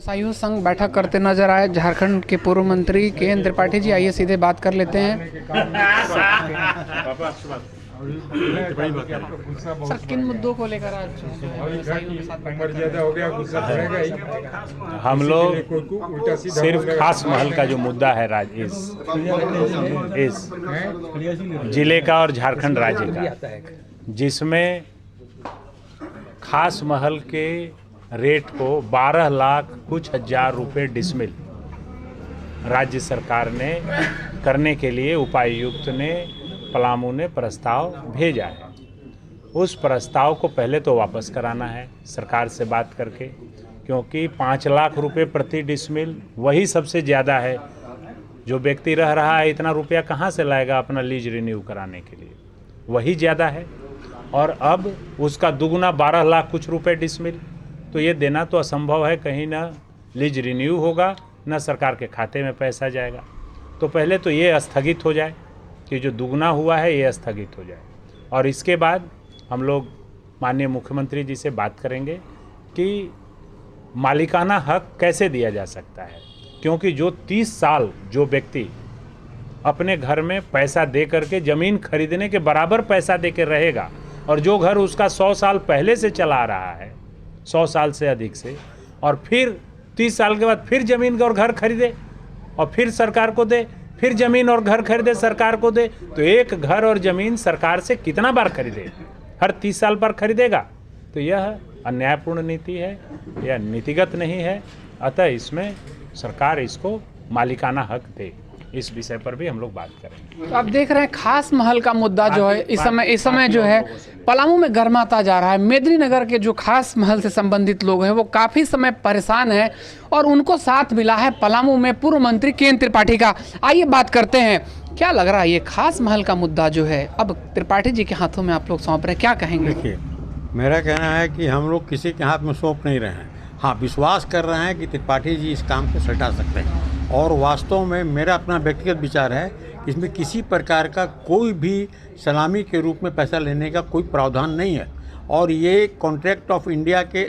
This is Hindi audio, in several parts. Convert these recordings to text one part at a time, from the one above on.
व्यवसायियों संग बैठक करते नजर आए झारखंड के पूर्व मंत्री के त्रिपाठी जी। आइए सीधे बात कर लेते हैं। सर, किन मुद्दों को लेकर आज व्यवसायियों के साथ बैठक? हम लोग सिर्फ खास महल का जो मुद्दा है इस जिले का और झारखंड राज्य का, जिसमें खास महल के रेट को 12 लाख कुछ हजार रुपए डिसमिल राज्य सरकार ने करने के लिए उपायुक्त ने पलामू ने प्रस्ताव भेजा है। उस प्रस्ताव को पहले तो वापस कराना है सरकार से बात करके, क्योंकि 5 लाख रुपए प्रति डिसमिल वही सबसे ज़्यादा है। जो व्यक्ति रह रहा है इतना रुपया कहाँ से लाएगा अपना लीज रिन्यू कराने के लिए, वही ज़्यादा है। और अब उसका दुगुना 12 लाख कुछ रुपए डिसमिल, तो ये देना तो असंभव है। कहीं ना लीज रिन्यू होगा ना सरकार के खाते में पैसा जाएगा। तो पहले तो ये स्थगित हो जाए कि जो दुगना हुआ है ये स्थगित हो जाए, और इसके बाद हम लोग माननीय मुख्यमंत्री जी से बात करेंगे कि मालिकाना हक कैसे दिया जा सकता है। क्योंकि जो 30 साल जो व्यक्ति अपने घर में पैसा दे करके ज़मीन खरीदने के बराबर पैसा दे के रहेगा, और जो घर उसका 100 साल पहले से चला आ रहा है, 100 साल से अधिक से, और फिर 30 साल के बाद फिर ज़मीन और घर खरीदे और फिर सरकार को दे, फिर ज़मीन और घर खरीदे सरकार को दे, तो एक घर और ज़मीन सरकार से कितना बार खरीदे? हर 30 साल पर खरीदेगा। तो यह अन्यायपूर्ण नीति है, यह नीतिगत नहीं है। अतः इसमें सरकार इसको मालिकाना हक दे, इस विषय पर भी हम लोग बात करेंगे। तो आप देख रहे हैं खास महल का मुद्दा जो है इस समय जो है पलामू में गर्माता जा रहा है। मेदिनीनगर के जो खास महल से संबंधित लोग हैं वो काफ़ी समय परेशान हैं, और उनको साथ मिला है पलामू में पूर्व मंत्री के त्रिपाठी का। आइए बात करते हैं, क्या लग रहा है ये खास महल का मुद्दा जो है अब त्रिपाठी जी के हाथों में आप लोग सौंप रहे हैं, क्या कहेंगे? देखिए, मेरा कहना है कि हम लोग किसी के हाथ में सौंप नहीं रहे हैं। हाँ, विश्वास कर रहे हैं कि त्रिपाठी जी इस काम को सटा सकते हैं, और वास्तव में मेरा अपना व्यक्तिगत विचार है कि इसमें किसी प्रकार का कोई भी सलामी के रूप में पैसा लेने का कोई प्रावधान नहीं है, और ये कॉन्ट्रैक्ट ऑफ इंडिया के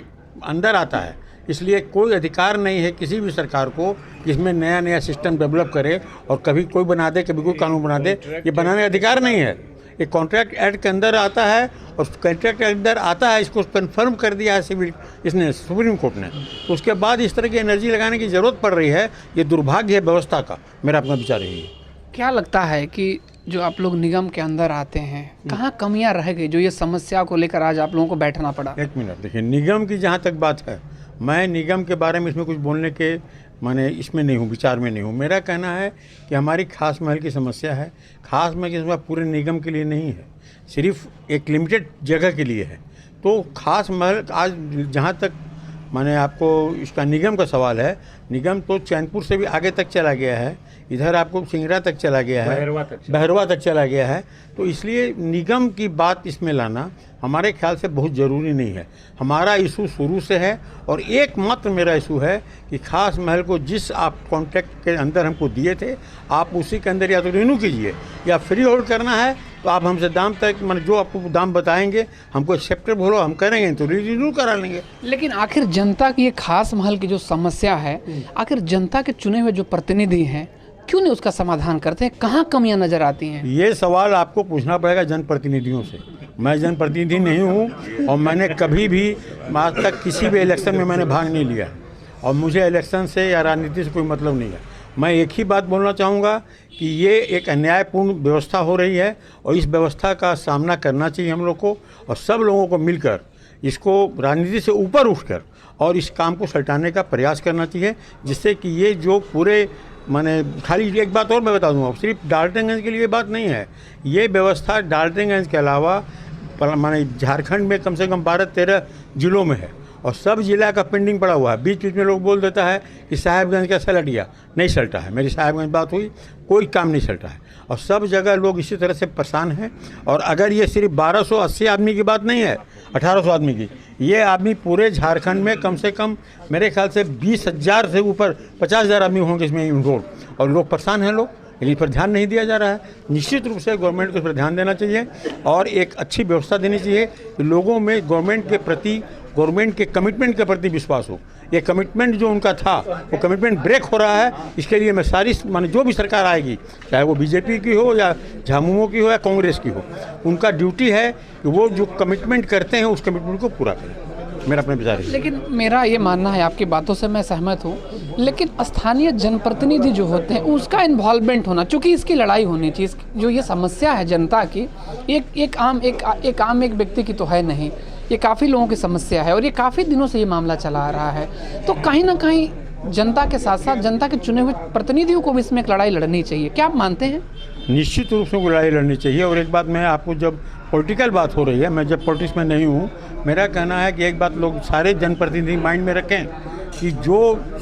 अंदर आता है। इसलिए कोई अधिकार नहीं है किसी भी सरकार को कि इसमें नया नया सिस्टम डेवलप करे और कभी कोई बना दे कभी कोई कानून बना दे। ये बनाने का अधिकार नहीं है। ये कॉन्ट्रैक्ट एक्ट के अंदर आता है, और कॉन्ट्रैक्ट एक्ट के अंदर आता है, इसको कन्फर्म कर दिया है सुप्रीम कोर्ट ने। तो उसके बाद इस तरह की एनर्जी लगाने की ज़रूरत पड़ रही है। ये दुर्भाग्य है व्यवस्था का, मेरा अपना विचार यही है। क्या लगता है कि जो आप लोग निगम के अंदर आते हैं, कहाँ कमियाँ रह गई जो ये समस्या को लेकर आज आप लोगों को बैठना पड़ा? एक मिनट, देखिए, निगम की जहाँ तक बात है, मैं निगम के बारे में इसमें कुछ बोलने के इसमें नहीं हूँ, विचार में नहीं हूँ। मेरा कहना है कि हमारी खास महल की समस्या है। खास महल की समस्या पूरे निगम के लिए नहीं है, सिर्फ एक लिमिटेड जगह के लिए है। तो खास महल आज जहाँ तक आपको इसका निगम का सवाल है, निगम तो चैनपुर से भी आगे तक चला गया है, इधर आपको सिंगरा तक चला गया है, बहरवा तक चला गया है। तो इसलिए निगम की बात इसमें लाना हमारे ख्याल से बहुत ज़रूरी नहीं है। हमारा इशू शुरू से है, और एकमात्र मेरा इशू है कि खास महल को जिस आप कॉन्ट्रैक्ट के अंदर हमको दिए थे, आप उसी के अंदर या तो रिन्यू कीजिए, या फ्री होल्ड करना है तो आप हमसे दाम तक जो आपको दाम बताएंगे हमको एक्सेप्टेबल हो, हम करेंगे तो रिन्यू करा लेंगे। लेकिन आखिर जनता की ये खास महल की जो समस्या है, आखिर जनता के चुने हुए जो प्रतिनिधि हैं क्यों नहीं उसका समाधान करते हैं? कहाँ कमियां नजर आती हैं? ये सवाल आपको पूछना पड़ेगा जनप्रतिनिधियों से। मैं जनप्रतिनिधि नहीं हूँ, और मैंने कभी भी आज तक किसी भी इलेक्शन में मैंने भाग नहीं लिया, और मुझे इलेक्शन से या राजनीति से कोई मतलब नहीं है। मैं एक ही बात बोलना चाहूँगा कि ये एक अन्यायपूर्ण व्यवस्था हो रही है, और इस व्यवस्था का सामना करना चाहिए हम लोग को, और सब लोगों को मिलकर इसको राजनीति से ऊपर उठकर और इस काम को सटाने का प्रयास करना चाहिए, जिससे कि ये जो पूरे खाली एक बात और मैं बता दूंगा, सिर्फ डाल्टनगंज के लिए बात नहीं है। ये व्यवस्था डाल्टनगंज के अलावा झारखंड में कम से कम 12-13 जिलों में है, और सब जिला का पेंडिंग पड़ा हुआ है। बीच बीच में लोग बोल देता है कि साहेबगंज का सलट गया, नहीं सलटा है। मेरी साहेबगंज बात हुई, कोई काम नहीं सलटा है, और सब जगह लोग इसी तरह से परेशान हैं। और अगर ये सिर्फ 1280 आदमी की बात नहीं है, 1800 आदमी की, ये आदमी पूरे झारखंड में कम से कम मेरे ख्याल से 20,000 से ऊपर 50,000 आदमी होंगे इसमें इनरोल, और लोग परेशान हैं लोग, लेकिन इस पर ध्यान नहीं दिया जा रहा है। निश्चित रूप से गवर्नमेंट को इस पर ध्यान देना चाहिए, और एक अच्छी व्यवस्था देनी चाहिए कि लोगों में गवर्नमेंट के प्रति गवर्नमेंट के कमिटमेंट के प्रति विश्वास हो। ये कमिटमेंट जो उनका था वो कमिटमेंट ब्रेक हो रहा है। इसके लिए मैं सारी माने जो भी सरकार आएगी, चाहे वो बीजेपी की हो या झामुमो की हो या कांग्रेस की हो, उनका ड्यूटी है कि वो जो कमिटमेंट करते हैं उस कमिटमेंट को पूरा करें। मेरा अपना विचार है। लेकिन मेरा ये मानना है, आपकी बातों से मैं सहमत हूँ, लेकिन स्थानीय जनप्रतिनिधि जो होते हैं उसका इन्वॉल्वमेंट होना, चूँकि इसकी लड़ाई होनी चाहिए। जो ये समस्या है जनता की, एक आम व्यक्ति की तो है नहीं, ये काफ़ी लोगों की समस्या है और ये काफ़ी दिनों से ये मामला चला आ रहा है। तो कहीं ना कहीं जनता के साथ साथ जनता के चुने हुए प्रतिनिधियों को भी इसमें एक लड़ाई लड़नी चाहिए। क्या आप मानते हैं? निश्चित रूप से लड़ाई लड़नी चाहिए। और एक बात मैं आपको, जब पॉलिटिकल बात हो रही है, मैं जब पॉलिटिक्स में नहीं हूँ, मेरा कहना है कि एक बात लोग सारे जनप्रतिनिधि माइंड में रखें कि जो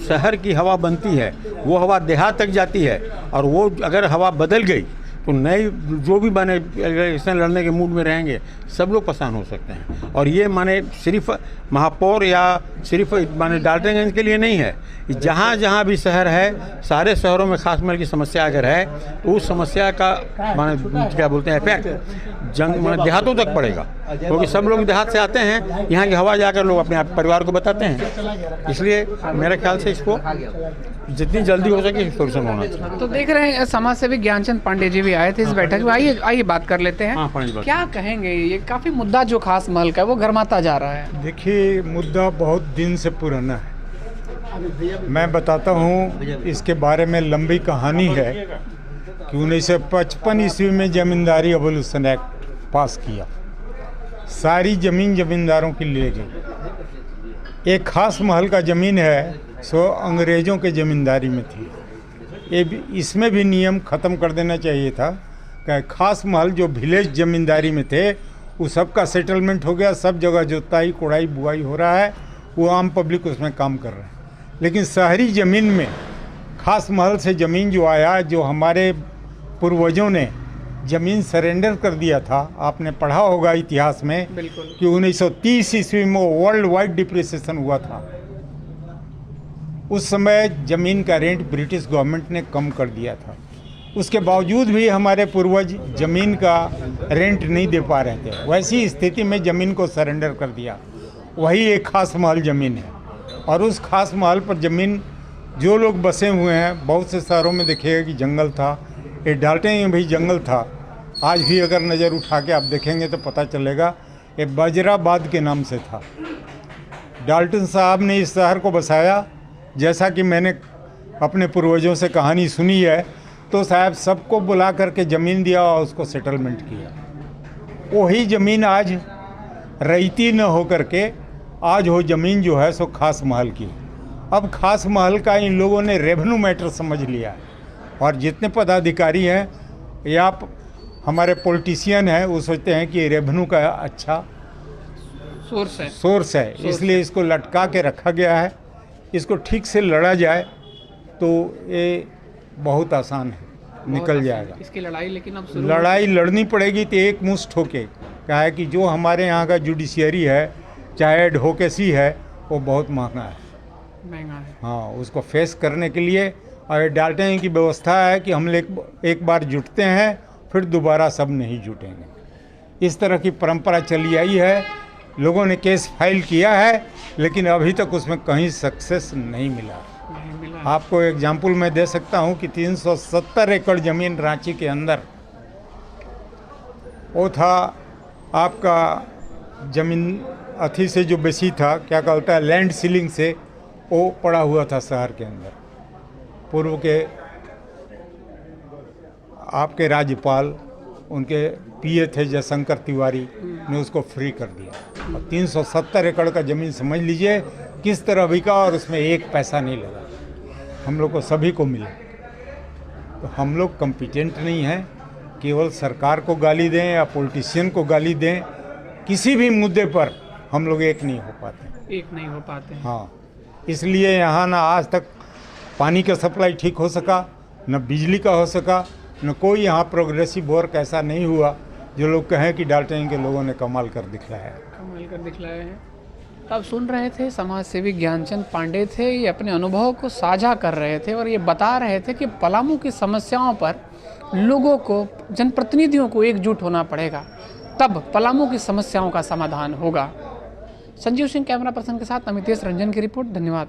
शहर की हवा बनती है वो हवा देहात तक जाती है, और वो अगर हवा बदल गई तो नए जो भी माने इलेक्शन लड़ने के मूड में रहेंगे सब लोग परेशान हो सकते हैं। और ये माने सिर्फ महापौर या सिर्फ माने डाल्टनगंज के लिए नहीं है, जहाँ जहाँ भी शहर है, सारे शहरों में खास महल की समस्या अगर है तो उस समस्या का माने क्या बोलते हैं इफेक्ट माने देहातों तक पड़ेगा, क्योंकि सब लोग देहात से आते हैं। यहाँ की हवा जाकर लोग अपने परिवार को बताते हैं। इसलिए मेरे ख्याल से इसको जितनी जल्दी हो सके सोल्यूशन होना चाहिए। तो देख रहे हैं समाज सेवी ज्ञानचंद पांडे जी भी आए थे इस बैठक में। आइए बात कर लेते हैं। क्या कहेंगे, ये काफ़ी मुद्दा जो खास महल का है वो गर्माता जा रहा है? देखिए, मुद्दा बहुत दिन से पुराना है। मैं बताता हूँ, इसके बारे में लंबी कहानी है कि 1955 ईस्वी में ज़मींदारी एबोल्यूशन एक्ट पास किया। सारी ज़मीन ज़मींदारों की ले गई। एक खास महल का ज़मीन है सो अंग्रेज़ों के ज़मींदारी में थी। इसमें भी नियम ख़त्म कर देना चाहिए था कि खास महल जो विलेज ज़मींदारी में थे वो सबका सेटलमेंट हो गया, सब जगह जोताई कोड़ाई बुआई हो रहा है, वो आम पब्लिक उसमें काम कर रहे हैं। लेकिन शहरी ज़मीन में खास महल से ज़मीन जो आया, जो हमारे पूर्वजों ने ज़मीन सरेंडर कर दिया था, आपने पढ़ा होगा इतिहास में कि 1930 ईस्वी में वर्ल्ड वाइड डिप्रेसेशन हुआ था। उस समय ज़मीन का रेंट ब्रिटिश गवर्नमेंट ने कम कर दिया था। उसके बावजूद भी हमारे पूर्वज ज़मीन का रेंट नहीं दे पा रहे थे। वैसी स्थिति में ज़मीन को सरेंडर कर दिया। वही एक खास महल ज़मीन है, और उस खास महल पर ज़मीन जो लोग बसे हुए हैं, बहुत से शहरों में देखिएगा कि जंगल था, ये डाल्टन में भी जंगल था। आज भी अगर नज़र उठा के आप देखेंगे तो पता चलेगा ये वज्राबाद के नाम से था। डाल्टन साहब ने इस शहर को बसाया। जैसा कि मैंने अपने पूर्वजों से कहानी सुनी है, तो साहब सबको बुला करके ज़मीन दिया और उसको सेटलमेंट किया। वही ज़मीन आज रईती न हो करके आज वो ज़मीन जो है सो खास महल की। अब खास महल का इन लोगों ने रेवेन्यू मैटर समझ लिया है, और जितने पदाधिकारी हैं या हमारे पॉलिटिशियन हैं वो सोचते हैं कि रेवेन्यू का अच्छा सोर्स है, इसलिए इसको लटका के रखा गया है। इसको ठीक से लड़ा जाए तो ये बहुत आसान है, निकल जाएगा इसकी लड़ाई। लेकिन अब लड़ाई लड़नी पड़ेगी तो एक मुश्त होके। क्या है कि जो हमारे यहाँ का जुडिशियरी है, चाहे एडवोकेसी है, वो बहुत महंगा है। हाँ, उसको फेस करने के लिए और डाल्टन की व्यवस्था है कि हम एक बार जुटते हैं फिर दोबारा सब नहीं जुटेंगे। इस तरह की परंपरा चली आई है। लोगों ने केस फाइल किया है, लेकिन अभी तक उसमें कहीं सक्सेस नहीं मिला। आपको एग्जाम्पल मैं दे सकता हूं कि 370 एकड़ ज़मीन रांची के अंदर वो था आपका ज़मीन अथी से जो बेची था, क्या कहता है, लैंड सीलिंग से वो पड़ा हुआ था शहर के अंदर। पूर्व के आपके राज्यपाल, उनके पीए थे जयशंकर तिवारी, ने उसको फ्री कर दिया। और 370 एकड़ का ज़मीन समझ लीजिए किस तरह बिका, और उसमें एक पैसा नहीं लगा। हम लोग को सभी को मिला। तो हम लोग कॉम्पिटेंट नहीं हैं, केवल सरकार को गाली दें या पॉलिटिशियन को गाली दें, किसी भी मुद्दे पर हम लोग एक नहीं हो पाते। हाँ, इसलिए यहाँ ना आज तक पानी का सप्लाई ठीक हो सका, न बिजली का हो सका, न कोई यहाँ प्रोग्रेसिव वर्क ऐसा नहीं हुआ जो लोग कहें कि डाल्टन के लोगों ने कमाल कर दिखलाया है। तब सुन रहे थे समाज सेवी ज्ञानचंद पांडे थे, ये अपने अनुभव को साझा कर रहे थे और ये बता रहे थे कि पलामू की समस्याओं पर लोगों को, जनप्रतिनिधियों को एकजुट होना पड़ेगा, तब पलामू की समस्याओं का समाधान होगा। संजीव सिंह कैमरा पर्सन के साथ अमितेश रंजन की रिपोर्ट। धन्यवाद।